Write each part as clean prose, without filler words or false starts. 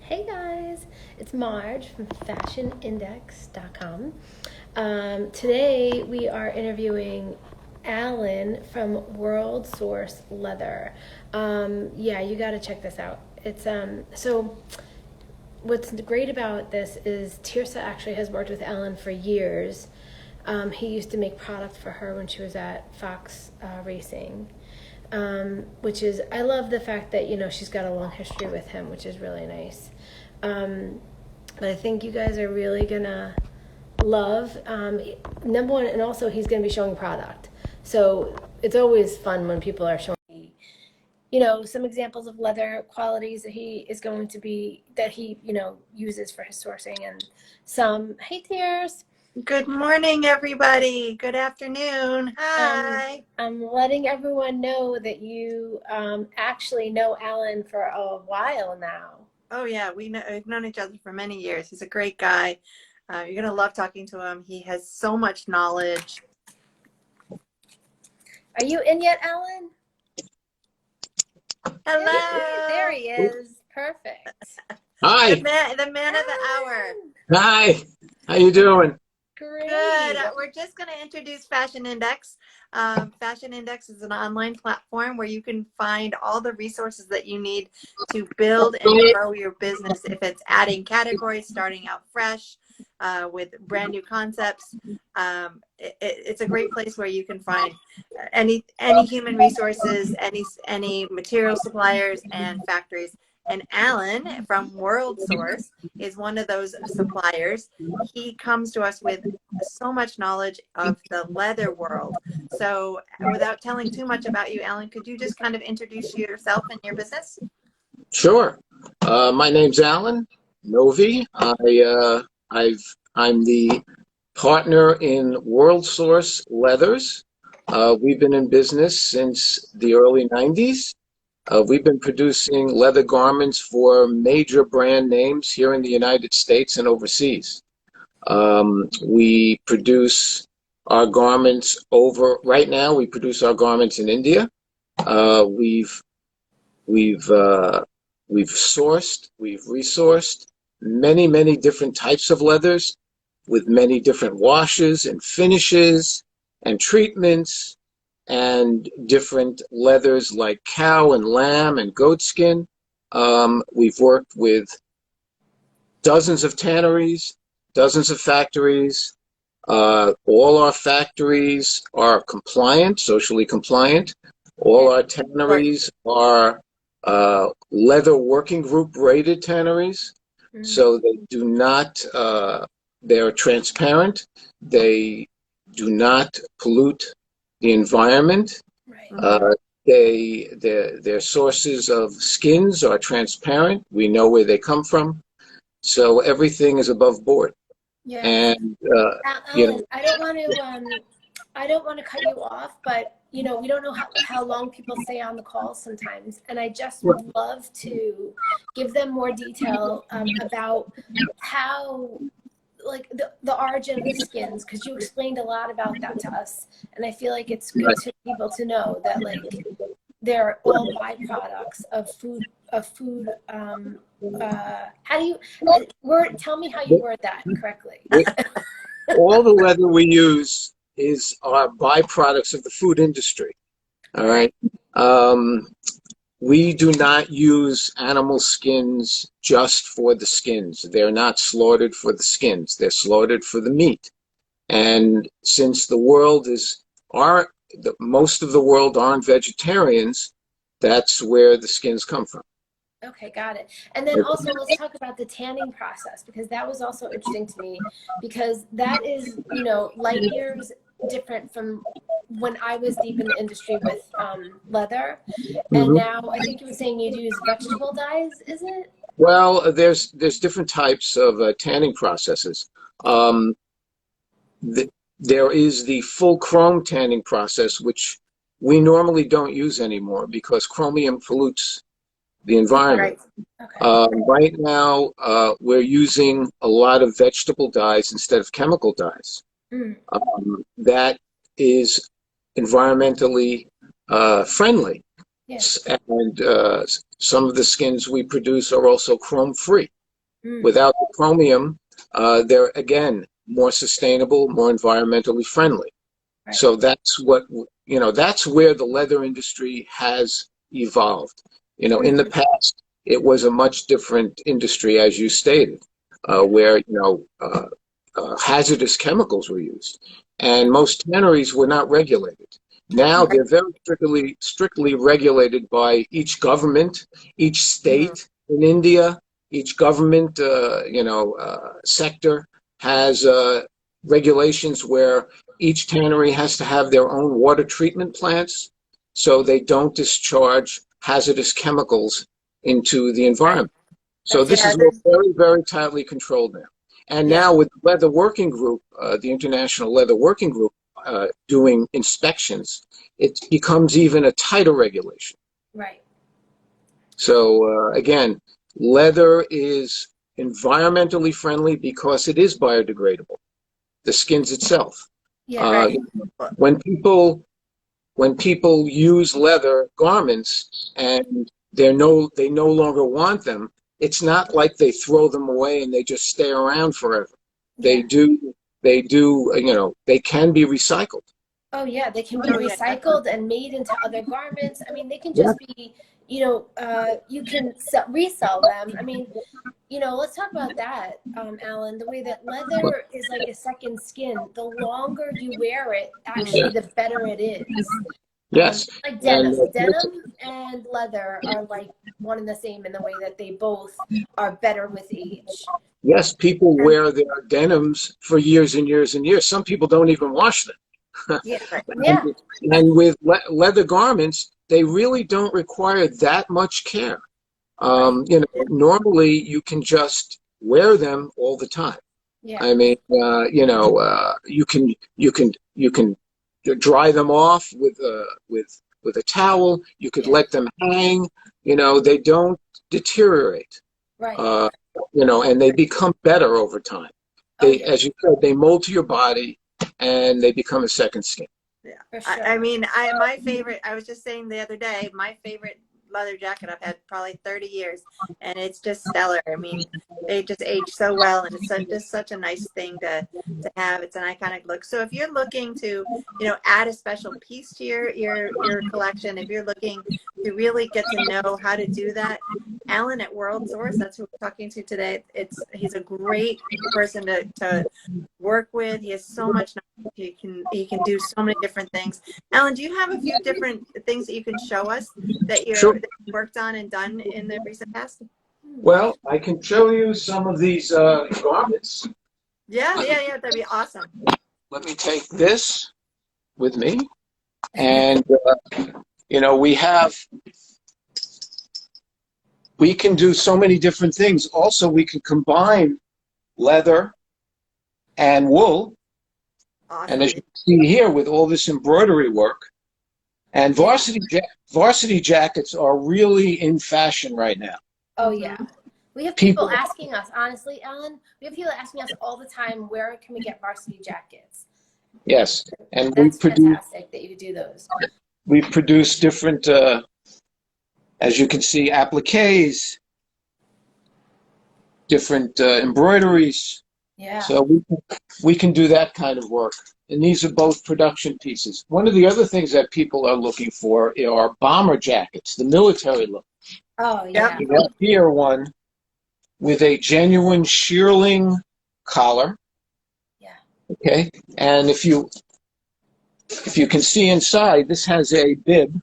Hey guys, it's Marge from fashionindex.com. Today we are interviewing Alan from World Source Leather. Yeah, you got to check this out. So what's great about this is Tirsa actually has worked with Alan for years. He used to make product for her when she was at Fox Racing. Which is, I love the fact that, she's got a long history with him, which is really nice. But I think you guys are really gonna love, number one, and also he's gonna be showing product. So it's always fun when people are showing, some examples of leather qualities that he uses for his sourcing, and hey Tears. Good morning, everybody. Good afternoon. Hi. I'm letting everyone know that you actually know Alan for a while now. Oh, yeah, we've known each other for many years. He's a great guy. You're going to love talking to him. He has so much knowledge. Are you in yet, Alan? Hello. There he is. Perfect. Hi. The man of the hour. Hi. How you doing? Great. Good. We're just going to introduce Fashion Index. Fashion Index is an online platform where you can find all the resources that you need to build and grow your business. If it's adding categories, starting out fresh with brand new concepts, it's a great place where you can find any human resources, any material suppliers and factories. And Alan from World Source is one of those suppliers. He comes to us with so much knowledge of the leather world. So without telling too much about you, Alan, could you just kind of introduce yourself and your business? Sure. My name's Alan Novi. I'm the partner in World Source Leathers. We've been in business since the early 90s. We've been producing leather garments for major brand names here in the United States and overseas. We produce our garments right now, we produce our garments in India. We've sourced, we've resourced many different types of leathers with many different washes and finishes and treatments, and different leathers like cow and lamb and goat skin. We've worked with dozens of tanneries, dozens of factories. All our factories are compliant, socially compliant. All our tanneries are leather working group rated tanneries. So they do not, they're transparent. They do not pollute the environment. Right. Their sources of skins are transparent. We know where they come from. So everything is above board. Yeah. And Alan, I don't want to cut you off, but we don't know how long people stay on the call sometimes, and I just would love to give them more detail about how, like, the origin of the skins, because you explained a lot about that to us, and I feel like it's good to people to know that, like, they're all byproducts of food. How do you tell me how you word that correctly? All the leather we use are byproducts of the food industry. All right. We do not use animal skins just for the skins. They're not slaughtered for the skins. They're slaughtered for the meat. And since most of the world aren't vegetarians, that's where the skins come from. Okay, got it. And then also let's talk about the tanning process, because that was also interesting to me, because that is, light years different from when I was deep in the industry with leather. And now I think you were saying you'd use vegetable dyes, is it? Well, there's different types of tanning processes. There is the full chrome tanning process, which we normally don't use anymore because chromium pollutes the environment. Right. Okay. Right now, we're using a lot of vegetable dyes instead of chemical dyes. That is environmentally friendly. Yes. And some of the skins we produce are also chrome free. Without the chromium, they're again more sustainable, more environmentally friendly. Right. So that's what, that's where the leather industry has evolved. In the past, it was a much different industry, as you stated, where, hazardous chemicals were used. And most tanneries were not regulated. Now they're very strictly regulated by each government, each state in India, each government, sector has regulations where each tannery has to have their own water treatment plants so they don't discharge hazardous chemicals into the environment. So this is all very, very tightly controlled now. And now with the Leather Working Group, the International Leather Working Group, doing inspections, it becomes even a tighter regulation. Right. So again, leather is environmentally friendly because it is biodegradable. The skins itself. Yeah. When people use leather garments and they no longer want them, it's not like they throw them away and they just stay around forever. They do, they can be recycled. Oh yeah, they can be recycled and made into other garments. I mean, they can just be, you can resell them. I mean, let's talk about that, Alan. The way that leather is like a second skin. The longer you wear it, actually, the better it is. Yes. Like denim and leather are like one and the same in the way that they both are better with age. Yes, people wear their denims for years and years and years. Some people don't even wash them. And with leather garments, they really don't require that much care. Normally you can just wear them all the time. Yeah. I mean, you can dry them off with a towel. You could let them hang. They don't deteriorate. Right. And they become better over time. As you said, they mold to your body, and they become a second skin. Yeah, sure. My favorite. I was just saying the other day, my favorite leather jacket I've had probably 30 years, and it's just stellar. I mean, they just age so well, and it's just such a nice thing to have. It's an iconic look. So if you're looking to, add a special piece to your collection, if you're looking to really get to know how to do that, Alan at World Source, that's who we're talking to today. He's a great person to work with. He has so much knowledge. He can do so many different things. Alan, do you have a few different things that you can show us that you worked on and done in the recent past? Well, I can show you some of these garments. Yeah, that'd be awesome. Let me take this with me, and we can do so many different things. Also, we can combine leather and wool. Awesome. And as you can see here, with all this embroidery work, and varsity jackets are really in fashion right now. Oh yeah, we have people asking us. Honestly, Alan, we have people asking us all the time, where can we get varsity jackets? Yes, and that's fantastic that you do those. We produce different, as you can see, appliques, different embroideries. Yeah. So we can do that kind of work. And these are both production pieces. One of the other things that people are looking for are bomber jackets, the military look. Oh, yeah. We have here one with a genuine shearling collar. Yeah. Okay. And if you can see inside, this has a bib.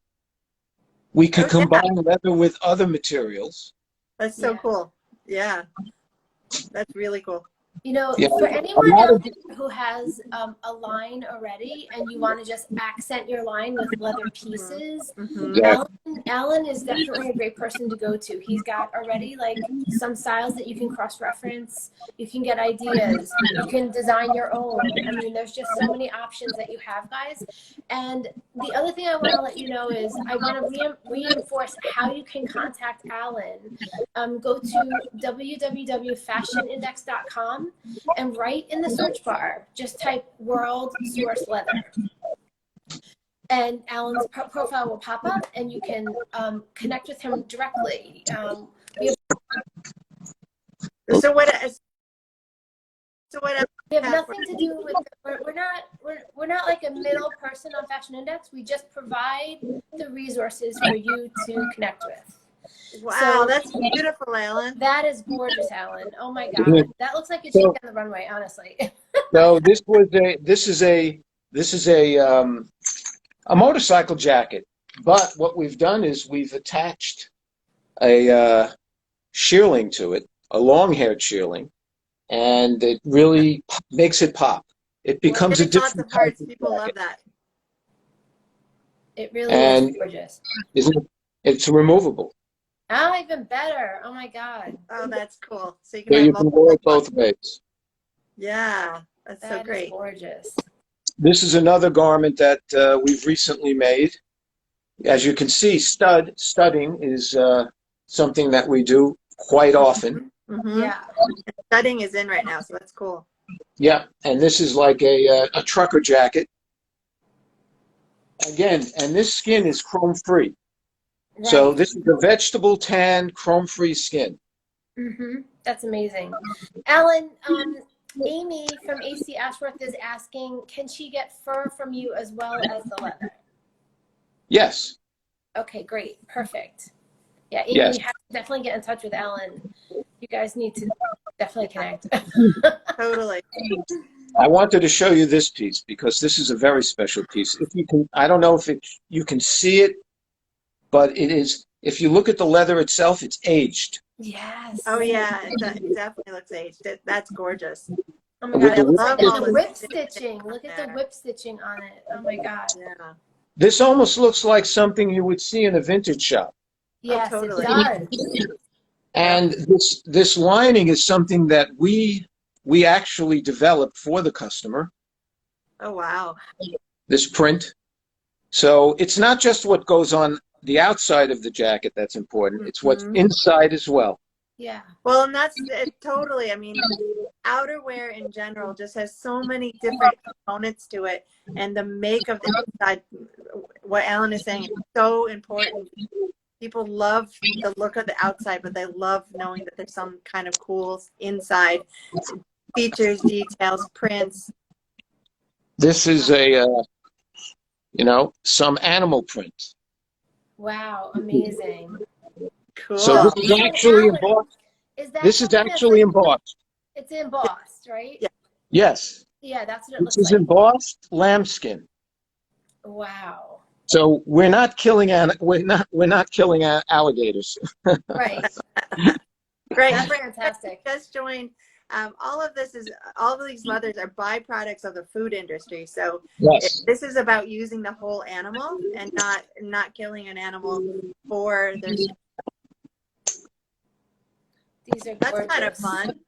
We can combine leather with other materials. That's so cool. Yeah. That's really cool. For anyone out there who has a line already and you want to just accent your line with leather pieces, Alan is definitely a great person to go to. He's got already like some styles that you can cross-reference. You can get ideas. You can design your own. I mean, there's just so many options that you have, guys. And the other thing I want to let you know is I want to reinforce how you can contact Alan. Go to www.fashionindex.com and right in the search bar, just type World Source Leather. And Alan's profile will pop up and you can connect with him directly. So so what else We have do you have nothing to do with, we're not like a middle person on Fashion Index. We just provide the resources for you to connect with. Wow, So that's beautiful, Alan. that is gorgeous, Alan. Oh my God. That looks like it should be on the runway, honestly. So this is a motorcycle jacket, but what we've done is we've attached a shearling to it, a long-haired shearling, and it really makes it pop. It Well, becomes a hitting lots different of type hearts. of People love jacket, that. It really is and gorgeous. it's removable, Oh, even better. Oh my God. Oh, that's cool. So you can so have you can wear multiple it both ways. Yeah, that's so That is great. gorgeous. This is another garment that we've recently made. As you can see, studding is something that we do quite often. Mm-hmm. Yeah. Studding is in right now, so that's cool. Yeah, and this is like a trucker jacket. Again, and this skin is chrome-free. So Right. this is a vegetable tan, chrome-free skin. That's amazing. Alan, Amy from AC Ashworth is asking, can she get fur from you as well as the leather? Yes, Okay, great. Perfect. Yeah, Amy, yes. you have to definitely get in touch with Alan. You guys need to definitely connect. Totally. I wanted to show you this piece because this is a very special piece. If you can, I don't know if you can see it, but it is, if you look at the leather itself, it's aged. Yes. Oh yeah, it definitely looks aged. That's gorgeous. Oh my With God, the it looks whip like, and all the the whip stitching stitching. on Look at the there. whip stitching on it. Oh my God. Yeah. This almost looks like something you would see in a vintage shop. Yes, it totally. does. And this lining is something that we actually developed for the customer, Oh wow. this print. So it's not just what goes on the outside of the jacket that's important, it's what's Mhm. inside as well. Yeah. Well, and that's it, totally. I mean, outerwear in general just has so many different components to it, and the make of the inside. What Alan is saying is so important. People love the look of the outside, but they love knowing that there's some kind of cool inside features, details, prints. This is some animal print. Wow, amazing. Cool. So this is So actually Alan, embossed. is that This is something that's actually like, embossed. it's embossed, right? Yeah. Yes, Yeah, that's what it this looks is like. embossed lambskin. Wow. So we're not killing alligators. Right. Great. That's For fantastic. just joined. All of these leathers are byproducts of the food industry. So Yes. this is about using the whole animal and not killing an animal for their. These are That's gorgeous. kind of fun.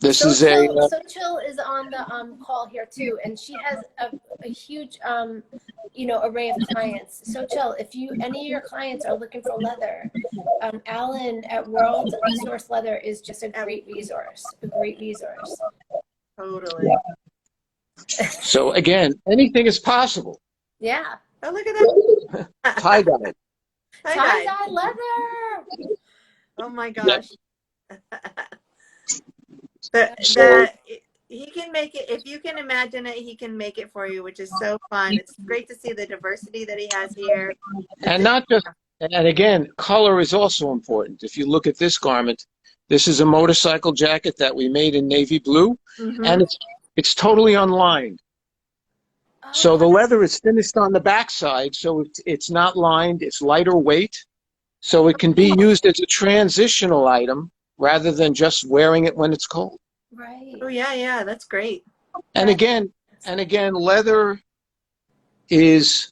This So is a Chill, so Chill is on the call here too, and she has a huge array of clients. So Chill, if any of your clients are looking for leather, Alan at World Source Leather is just a great resource. A great resource. Totally. so again, anything is possible. Yeah. Oh, look at that. Tie-dye. Tie-dye leather. Oh my gosh. He can make it, if you can imagine it, he can make it for you, which is so fun. It's great to see the diversity that he has here. And not just, and again, color is also important. If you look at this garment, this is a motorcycle jacket that we made in navy blue, and it's totally unlined. Oh, So the leather is finished on the backside, so it's not lined, it's lighter weight, so it can be used as a transitional item rather than just wearing it when it's cold. right. Oh yeah, that's great. And again, leather is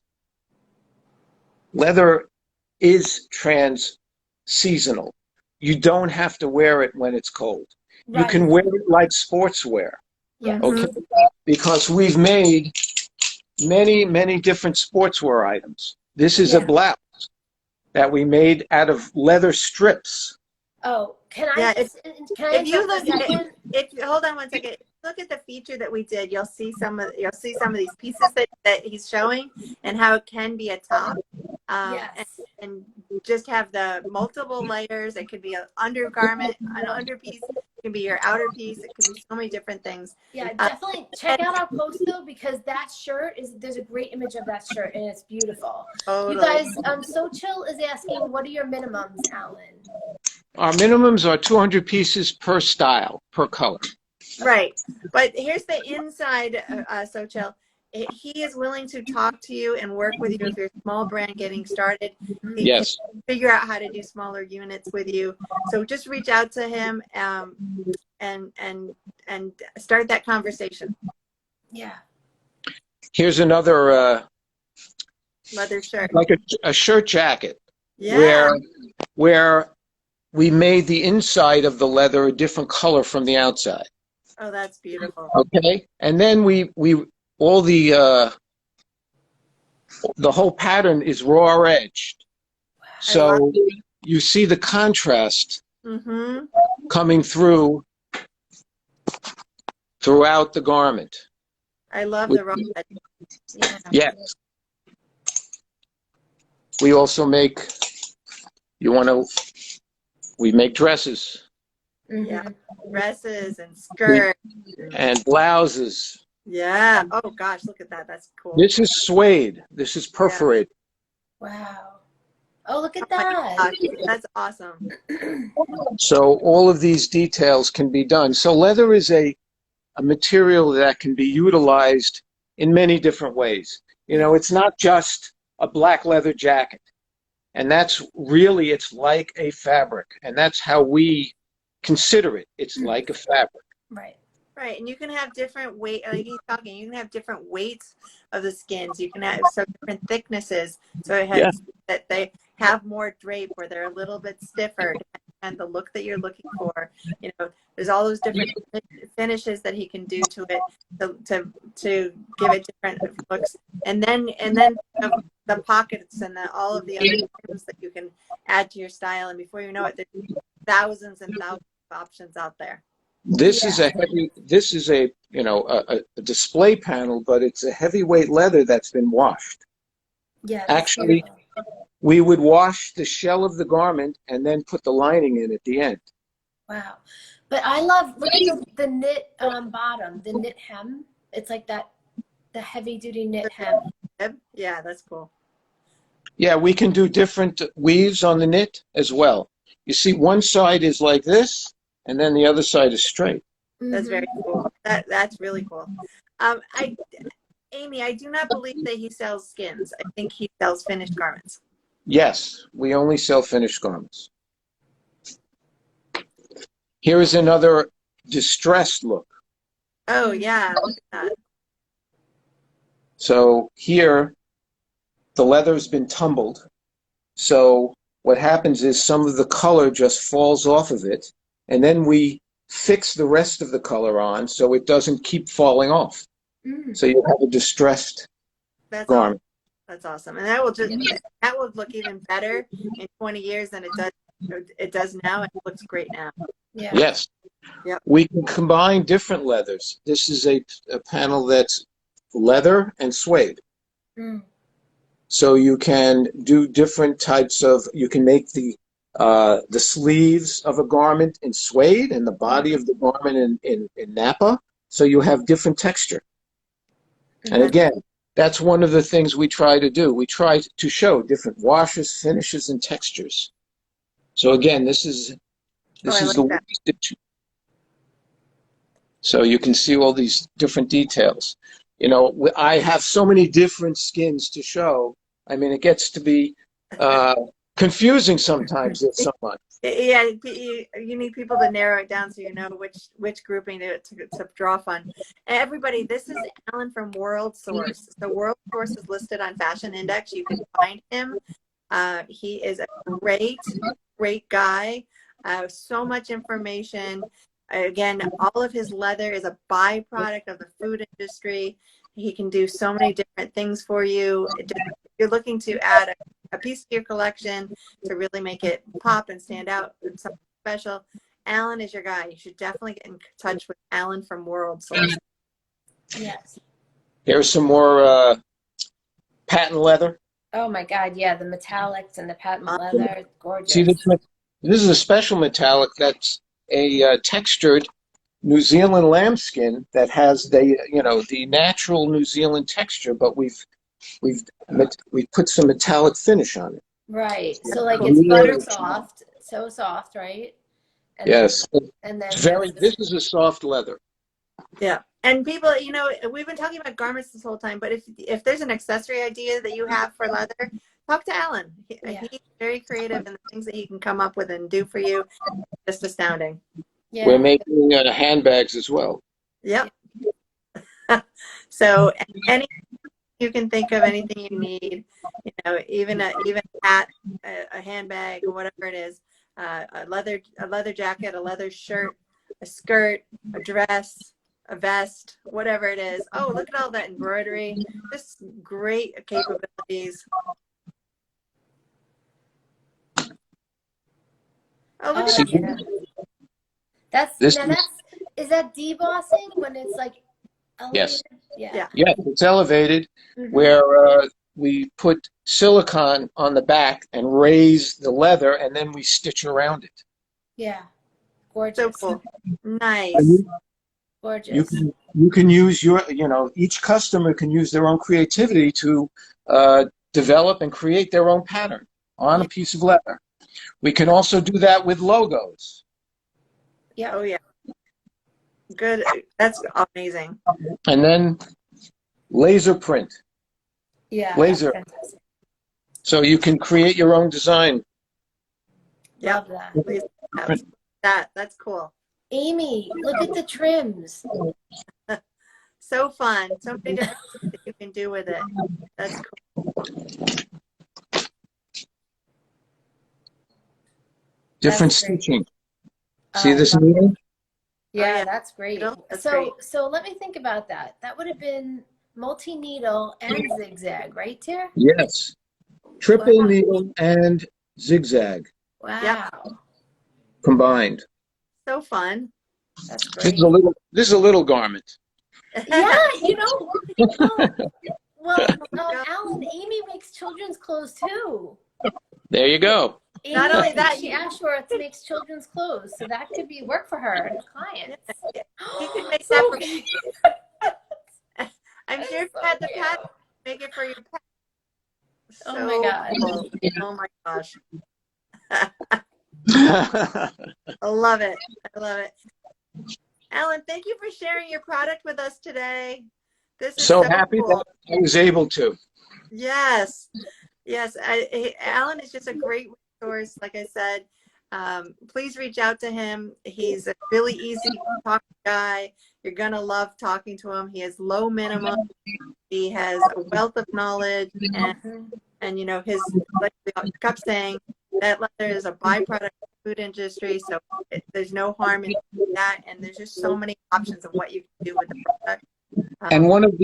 trans-seasonal. You don't have to wear it when it's cold. You Right. can wear it like sportswear. Yes. Okay, because we've made many different sportswear items. This is a blouse that we made out of leather strips. Oh, can I Yeah, if you look at it, hold on one second. Look at the feature that we did. You'll see some of these pieces that he's showing and how it can be a top. And just have the multiple layers. It could be an undergarment, an underpiece. It can be your outer piece. It can be so many different things. Yeah, definitely check out our post though, because that shirt there's a great image of that shirt and it's beautiful. Totally. You guys, So Chill is asking, what are your minimums, Alan? Our minimums are 200 pieces per style, per color. Right. But here's the inside, So Chill. He is willing to talk to you and work with you if you're a small brand getting started. He Yes. can figure out how to do smaller units with you. So just reach out to him and start that conversation. Yeah. Here's another Leather shirt. like a shirt jacket, Yeah. where we made the inside of the leather a different color from the outside. Oh, that's beautiful. Okay, and then we all the whole pattern is raw edged, so you see the contrast coming throughout the garment. I love the raw edge. Yeah. Yes. We also make, we make dresses Yeah. Dresses and skirts. and blouses. Yeah. Oh gosh, look at that. That's cool. This is suede. This is perforated. Wow. Oh, look at Oh my that. gosh, that's awesome. So all of these details can be done. So leather is a material that can be utilized in many different ways. You know, it's not just a black leather jacket. And that's really, it's like a fabric. And that's how we consider it. It's like a fabric. Right. Right, and you can have different weight. Like he's talking, you can have different weights of the skins. You can have different thicknesses, so it has that they have more drape, or they're a little bit stiffer, and the look that you're looking for. You know, there's all those different finishes that he can do to it to give it different looks, and then the pockets and all of the other items that you can add to your style. And before you know it, there's thousands and thousands of options out there. This is a display panel, but it's a heavyweight leather that's been washed. Yeah. Actually, we would wash the shell of the garment and then put the lining in at the end. Wow. But I love, look at the knit bottom, the knit hem. It's like that, the heavy duty knit hem. Yeah, that's cool. Yeah, we can do different weaves on the knit as well. You see, one side is like this, and then the other side is straight. That's very cool. That's really cool. Amy, I do not believe that he sells skins. I think he sells finished garments. Yes, we only sell finished garments. Here is another distressed look. Oh yeah, look at that. So here, the leather's been tumbled. So what happens is some of the color just falls off of it, and then we fix the rest of the color on so it doesn't keep falling off. So you have a distressed garment. Awesome. That's awesome, and that will look even better in 20 years than it does now. It looks great now. Yeah. Yes. Yep. We can combine different leathers. This is a panel that's leather and suede. So you can do different types of, you can make the sleeves of a garment in suede and the body of the garment in Napa. So you have different texture. And again, that's one of the things we try to do. We try to show different washes, finishes, and textures. So again, this is the way stitch. So you can see all these different details. You know, I have so many different skins to show. I mean, it gets to be confusing sometimes with someone. Yeah, you need people to narrow it down so you know which grouping to draw from. And everybody, this is Alan from World Source. So World Source is listed on Fashion Index. You can find him. He is a great guy. So much information. Again, all of his leather is a byproduct of the food industry. He can do so many different things for you. If you're looking to add a piece to your collection to really make it pop and stand out and something special, Alan is your guy. You should definitely get in touch with Alan from World Source. Yes. Here's some more patent leather. Oh my God, yeah, the metallics and the patent leather, gorgeous. See, this is a special metallic that's a textured New Zealand lambskin that has the natural New Zealand texture, but we've we've put some metallic finish on it. Right. So like Cool. it's butter Really, soft, so soft, right? And yes, then it's there's very. this. This is a soft leather. Yeah. And people, we've been talking about garments this whole time, but if there's an accessory idea that you have for leather, talk to Alan. Yeah. He's very creative, and the things that he can come up with and do for you, just astounding. We're Yeah. making handbags as well. Yep. So any you can think of, anything you need, even a hat, a handbag, or whatever it is, a leather jacket, a leather shirt, a skirt, a dress, a vest, whatever it is. Oh, look at all that embroidery. Just great capabilities. Oh, look Oh at that. yeah. That's This now is that debossing when it's like Yes. elevated? Yeah. Yeah. Yeah, it's elevated Mhm. where we put silicone on the back and raise the leather, and then we stitch around it. Yeah. So Gorgeous. cool. And Nice. Gorgeous. you can use each customer can use their own creativity to develop and create their own pattern on a piece of leather. We can also do that with logos. Yeah. Oh, yeah. Good. That's amazing. And then laser print. Yeah. Laser. That's fantastic. So you can create your own design. Love that. Please, that's cool. Amy, look at the trims. So fun. So many different things that you can do with it. That's cool. Different That's great. stitching. See this love needle? it. Yeah, Oh, yeah. that's great. That's So great. so let me think about that. That would have been multi-needle and zigzag, right, Tier? Yes. Triple Wow. needle and zigzag Wow. combined. So fun. That's This great. is a little garment. Yeah, well, God. Alan, Amy makes children's clothes too. There you go. Amy, Not only that, she Ashworth makes children's clothes, so that could be work for her and clients. You can make So that for cute. I'm That sure is if so you had the cute. pet, make it for your pet. Oh my God. Cool. Oh my gosh. I love it. I love it. Alan, thank you for sharing your product with us today. This is So so happy cool. that I was able to. Yes. Yes. Alan is just a great resource. Like I said, please reach out to him. He's a really easy to talk guy. You're going to love talking to him. He has low minimum. He has a wealth of knowledge, and his, like we kept saying, that leather is a byproduct of the food industry, so there's no harm in that, and there's just so many options of what you can do with the product. And one of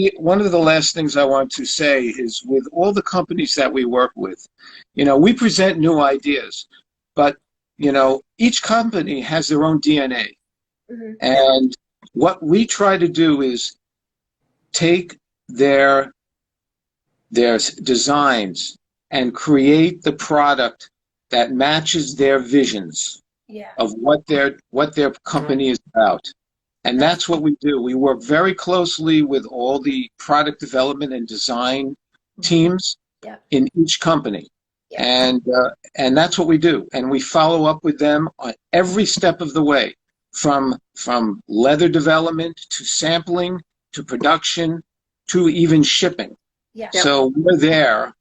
the last things I want to say is, with all the companies that we work with, we present new ideas, but each company has their own DNA. Mhm. And what we try to do is take their designs and create the product that matches their visions Yeah. of what their company is about. And that's what we do. We work very closely with all the product development and design teams in each company. Yeah. And that's what we do. And we follow up with them on every step of the way, from leather development to sampling to production to even shipping. Yeah. So we're there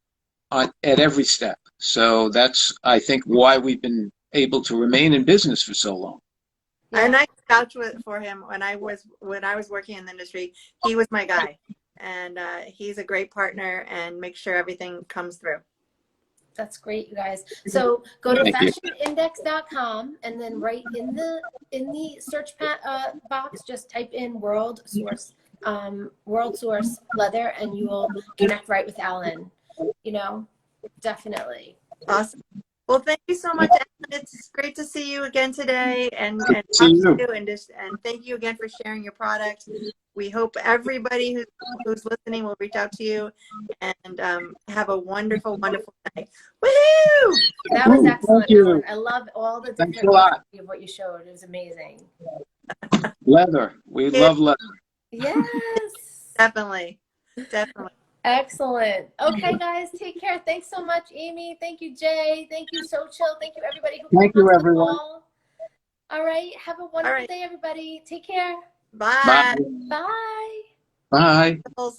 at every step. So that's, I think, why we've been able to remain in business for so long. And I vouch for him when I was working in the industry. He was my guy, and he's a great partner and make sure everything comes through. That's great, you guys. So go to Thank you. fashionindex.com and then right in the search box, just type in world source leather, and you will connect right with Alan. Definitely. Awesome. Well, thank you so much, Ellen. It's great to see you again today, and See talk to you. you, and thank you again for sharing your product. We hope everybody who's listening will reach out to you, and have a wonderful, wonderful night. Woohoo! That was Thank excellent, you. Alan. I love all the Thanks a different lot. varieties of what you showed. It was amazing. Leather. We love leather. Yes. Definitely, definitely. Excellent. Okay, guys, take care. Thanks so much, Amy. Thank you, Jay. Thank you, So Chill. Thank you, everybody who came Thank you, onto the everyone. call. All right. Have a All wonderful right. day, everybody. Take care. Bye. Bye. Bye. Bye. Bye.